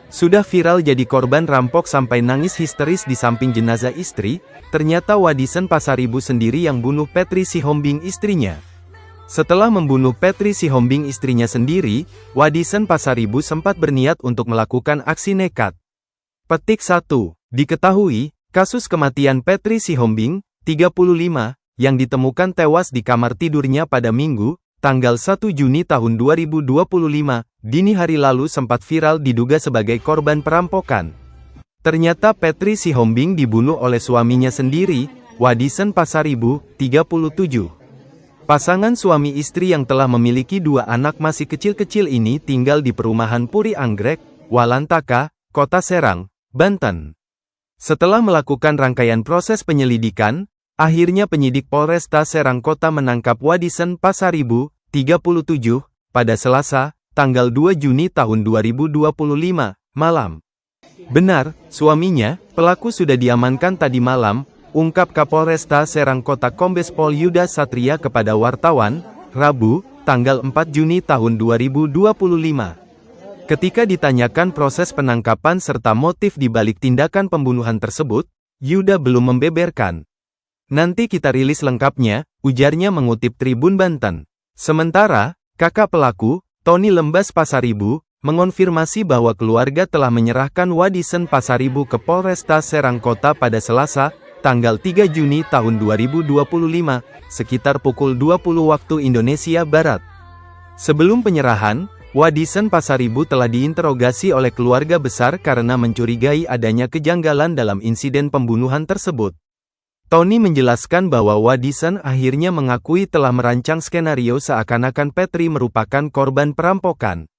Sudah viral jadi korban rampok sampai nangis histeris di samping jenazah istri, ternyata Wadisen Pasaribu sendiri yang bunuh Petri Sihombing istrinya. Setelah membunuh Petri Sihombing istrinya sendiri, Wadisen Pasaribu sempat berniat untuk melakukan aksi nekat. Petik 1. Diketahui, kasus kematian Petri Sihombing, 35, yang ditemukan tewas di kamar tidurnya pada Minggu, tanggal 1 Juni tahun 2025, dini hari lalu sempat viral diduga sebagai korban perampokan. Ternyata Petri Sihombing dibunuh oleh suaminya sendiri, Wadisen Pasaribu, 37. Pasangan suami istri yang telah memiliki 2 anak masih kecil-kecil ini tinggal di perumahan Puri Anggrek, Walantaka, Kota Serang, Banten. Setelah melakukan rangkaian proses penyelidikan, akhirnya penyidik Polresta Serang Kota menangkap Wadisen Pasaribu, 37, pada Selasa, tanggal 2 Juni tahun 2025, malam. Benar, suaminya, pelaku sudah diamankan tadi malam, ungkap Kapolresta Serang Kota Kombes Pol Yuda Satria kepada wartawan, Rabu, tanggal 4 Juni tahun 2025. Ketika ditanyakan proses penangkapan serta motif di balik tindakan pembunuhan tersebut, Yuda belum membeberkan. Nanti kita rilis lengkapnya, ujarnya mengutip Tribun Banten. Sementara, kakak pelaku, Tony Lembas Pasaribu, mengonfirmasi bahwa keluarga telah menyerahkan Wadisen Pasaribu ke Polresta Serang Kota pada Selasa, tanggal 3 Juni tahun 2025, sekitar pukul 20 waktu Indonesia Barat. Sebelum penyerahan, Wadisen Pasaribu telah diinterogasi oleh keluarga besar karena mencurigai adanya kejanggalan dalam insiden pembunuhan tersebut. Tony menjelaskan bahwa Wadisen akhirnya mengakui telah merancang skenario seakan-akan Petri merupakan korban perampokan.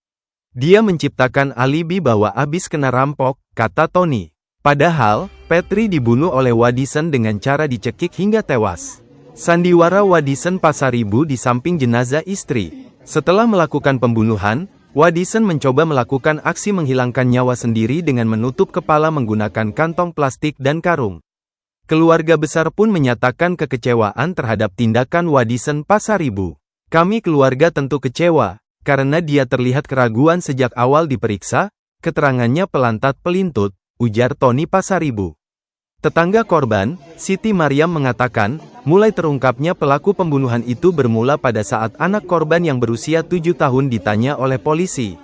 Dia menciptakan alibi bahwa abis kena rampok, kata Tony. Padahal, Petri dibunuh oleh Wadisen dengan cara dicekik hingga tewas. Sandiwara Wadisen Pasaribu di samping jenazah istri. Setelah melakukan pembunuhan, Wadisen mencoba melakukan aksi menghilangkan nyawa sendiri dengan menutup kepala menggunakan kantong plastik dan karung. Keluarga besar pun menyatakan kekecewaan terhadap tindakan Wadisen Pasaribu. Kami keluarga tentu kecewa, karena dia terlihat keraguan sejak awal diperiksa, keterangannya pelantat-pelintut, ujar Tony Pasaribu. Tetangga korban, Siti Mariam mengatakan, mulai terungkapnya pelaku pembunuhan itu bermula pada saat anak korban yang berusia 7 tahun ditanya oleh polisi.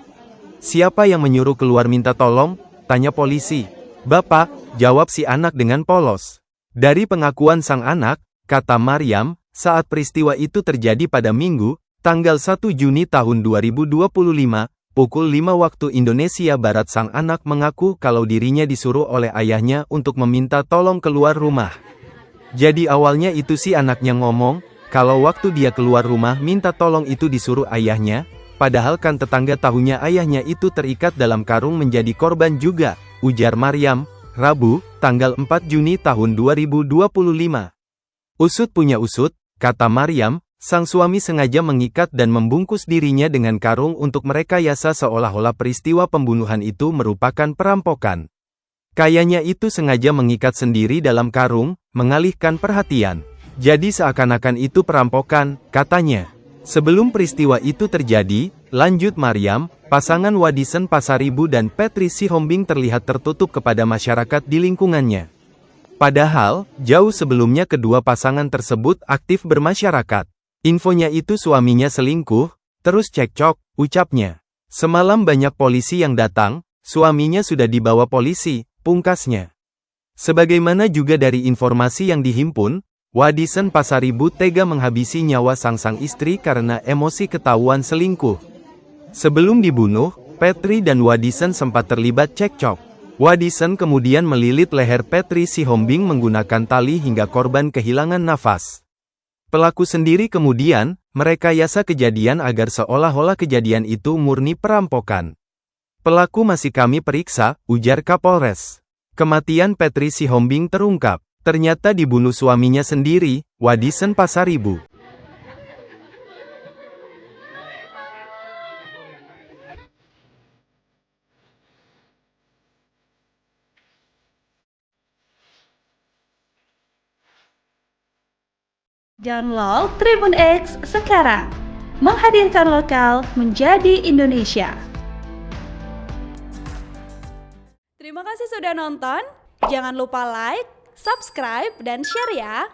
Siapa yang menyuruh keluar minta tolong? Tanya polisi. Bapak, jawab si anak dengan polos. Dari pengakuan sang anak, kata Mariam, saat peristiwa itu terjadi pada Minggu, tanggal 1 Juni tahun 2025, pukul 5 waktu Indonesia Barat sang anak mengaku kalau dirinya disuruh oleh ayahnya untuk meminta tolong keluar rumah. Jadi awalnya itu si anaknya ngomong, kalau waktu dia keluar rumah minta tolong itu disuruh ayahnya, padahal kan tetangga tahunya ayahnya itu terikat dalam karung menjadi korban juga, ujar Mariam. Rabu, tanggal 4 Juni tahun 2025. Usut punya usut, kata Mariam, sang suami sengaja mengikat dan membungkus dirinya dengan karung untuk merekayasa seolah-olah peristiwa pembunuhan itu merupakan perampokan. Kayaknya itu sengaja mengikat sendiri dalam karung, mengalihkan perhatian. Jadi seakan-akan itu perampokan, katanya. Sebelum peristiwa itu terjadi, lanjut Mariam, pasangan Wadisen Pasaribu dan Petri Sihombing terlihat tertutup kepada masyarakat di lingkungannya. Padahal, jauh sebelumnya kedua pasangan tersebut aktif bermasyarakat. Infonya itu suaminya selingkuh, terus cekcok, ucapnya. Semalam banyak polisi yang datang, suaminya sudah dibawa polisi, pungkasnya. Sebagaimana juga dari informasi yang dihimpun, Wadisen Pasaribu tega menghabisi nyawa sang istri karena emosi ketahuan selingkuh. Sebelum dibunuh, Petri dan Wadisen sempat terlibat cekcok. Wadisen kemudian melilit leher Petri Sihombing menggunakan tali hingga korban kehilangan nafas. Pelaku sendiri kemudian merekayasa kejadian agar seolah-olah kejadian itu murni perampokan. Pelaku masih kami periksa, ujar Kapolres. Kematian Petri Sihombing terungkap. Ternyata dibunuh suaminya sendiri, Wadisen Pasaribu. Download Tribun X sekarang, menghadirkan lokal menjadi Indonesia. Terima kasih sudah nonton. Jangan lupa like, subscribe, dan share ya.